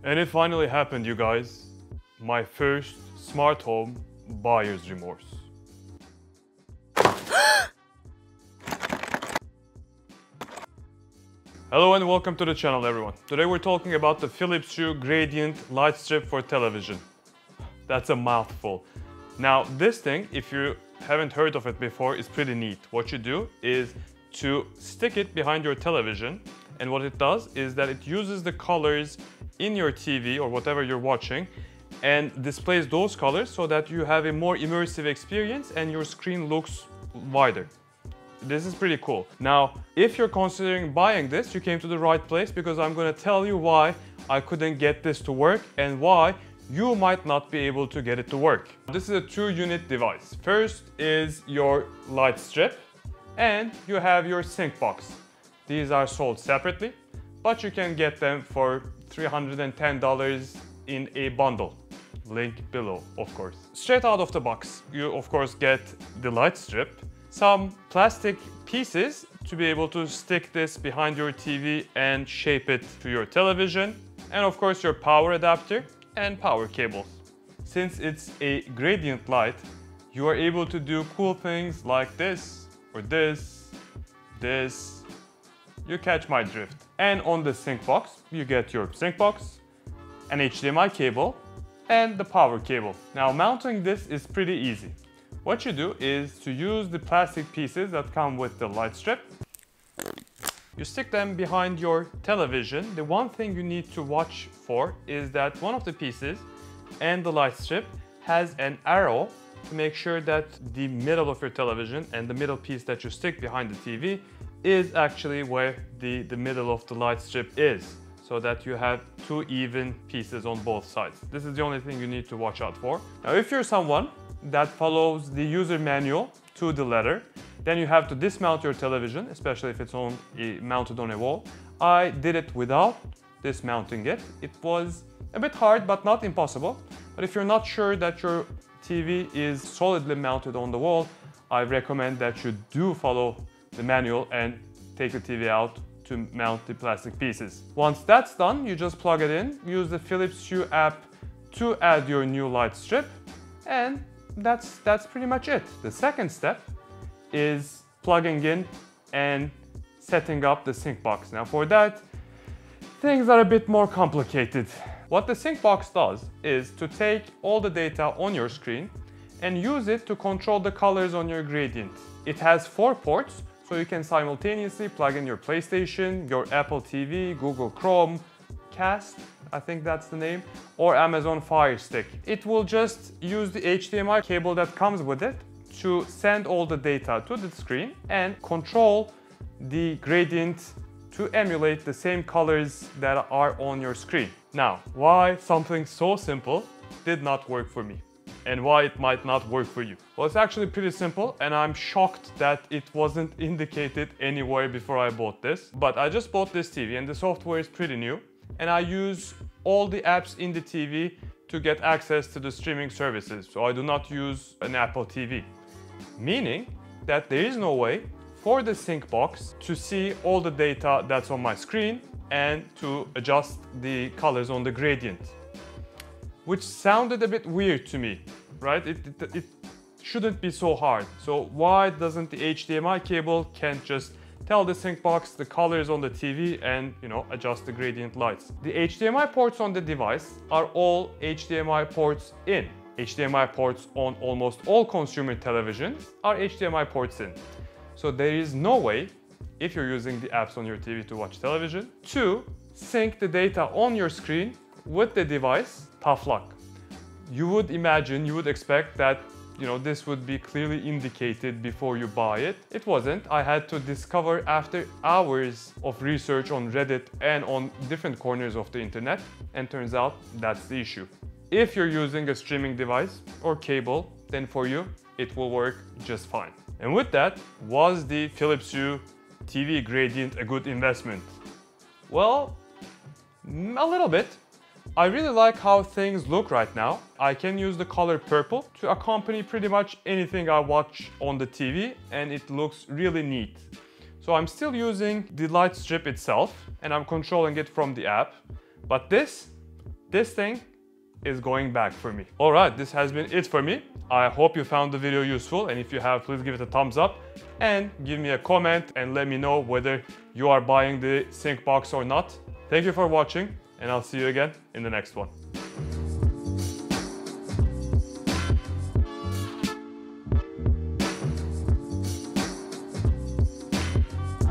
And it finally happened, you guys. My first smart home buyer's remorse. Hello and welcome to the channel, everyone. Today we're talking about the Philips Hue Gradient Light Strip for television. That's a mouthful. Now this thing, if you haven't heard of it before, is pretty neat. What you do is to stick it behind your television, and what it does is that it uses the colors in your TV or whatever you're watching and displays those colors so that you have a more immersive experience and your screen looks wider. This is pretty cool. Now, if you're considering buying this, you came to the right place because I'm going to tell you why I couldn't get this to work and why you might not be able to get it to work. This is a 2-unit device. First is your light strip and you have your sync box. These are sold separately, but you can get them for $310 in a bundle. Link below, of course. Straight out of the box, you of course get the light strip, some plastic pieces to be able to stick this behind your TV and shape it to your television, and of course your power adapter and power cables. Since it's a gradient light, you are able to do cool things like this or this. You catch my drift. And on the sync box, you get your sync box, an HDMI cable, and the power cable. Now mounting this is pretty easy. What you do is to use the plastic pieces that come with the light strip. You stick them behind your television. The one thing you need to watch for is that one of the pieces and the light strip has an arrow to make sure that the middle of your television and the middle piece that you stick behind the TV is actually where the middle of the light strip is, so that you have 2 even pieces on both sides. This is the only thing you need to watch out for. Now, if you're someone that follows the user manual to the letter, then you have to dismount your television, especially if it's mounted on a wall. I did it without dismounting it. It was a bit hard, but not impossible. But if you're not sure that your TV is solidly mounted on the wall, I recommend that you do follow the manual and take the TV out to mount the plastic pieces. Once that's done, you just plug it in, use the Philips Hue app to add your new light strip, and that's pretty much it. The second step is plugging in and setting up the sync box. Now for that, things are a bit more complicated. What the sync box does is to take all the data on your screen and use it to control the colors on your gradient. It has 4 ports, so you can simultaneously plug in your PlayStation, your Apple TV, Google Chrome, Cast, I think that's the name, or Amazon Fire Stick. It will just use the HDMI cable that comes with it to send all the data to the screen and control the gradient to emulate the same colors that are on your screen. Now, why something so simple did not work for me and why it might not work for you? Well, it's actually pretty simple, and I'm shocked that it wasn't indicated anywhere before I bought this. But I just bought this TV and the software is pretty new, and I use all the apps in the TV to get access to the streaming services. So I do not use an Apple TV, meaning that there is no way for the sync box to see all the data that's on my screen and to adjust the colors on the gradient, which sounded a bit weird to me, right? It shouldn't be so hard. So why doesn't the HDMI cable can't just tell the sync box the colors on the TV and, adjust the gradient lights? The HDMI ports on the device are all HDMI ports in. HDMI ports on almost all consumer televisions are HDMI ports in. So there is no way, if you're using the apps on your TV to watch television, to sync the data on your screen with the device. Tough luck. You would expect that this would be clearly indicated before you buy it. It wasn't. I had to discover after hours of research on Reddit and on different corners of the internet, and turns out that's the issue. If you're using a streaming device or cable, then for you, it will work just fine. And with that, was the Philips Hue TV Gradient a good investment? Well, a little bit. I really like how things look right now. I can use the color purple to accompany pretty much anything I watch on the TV, and it looks really neat. So I'm still using the light strip itself and I'm controlling it from the app, but this this thing is going back for me. Alright, this has been it for me. I hope you found the video useful, and if you have, please give it a thumbs up and give me a comment and let me know whether you are buying the sync box or not. Thank you for watching, and I'll see you again in the next one.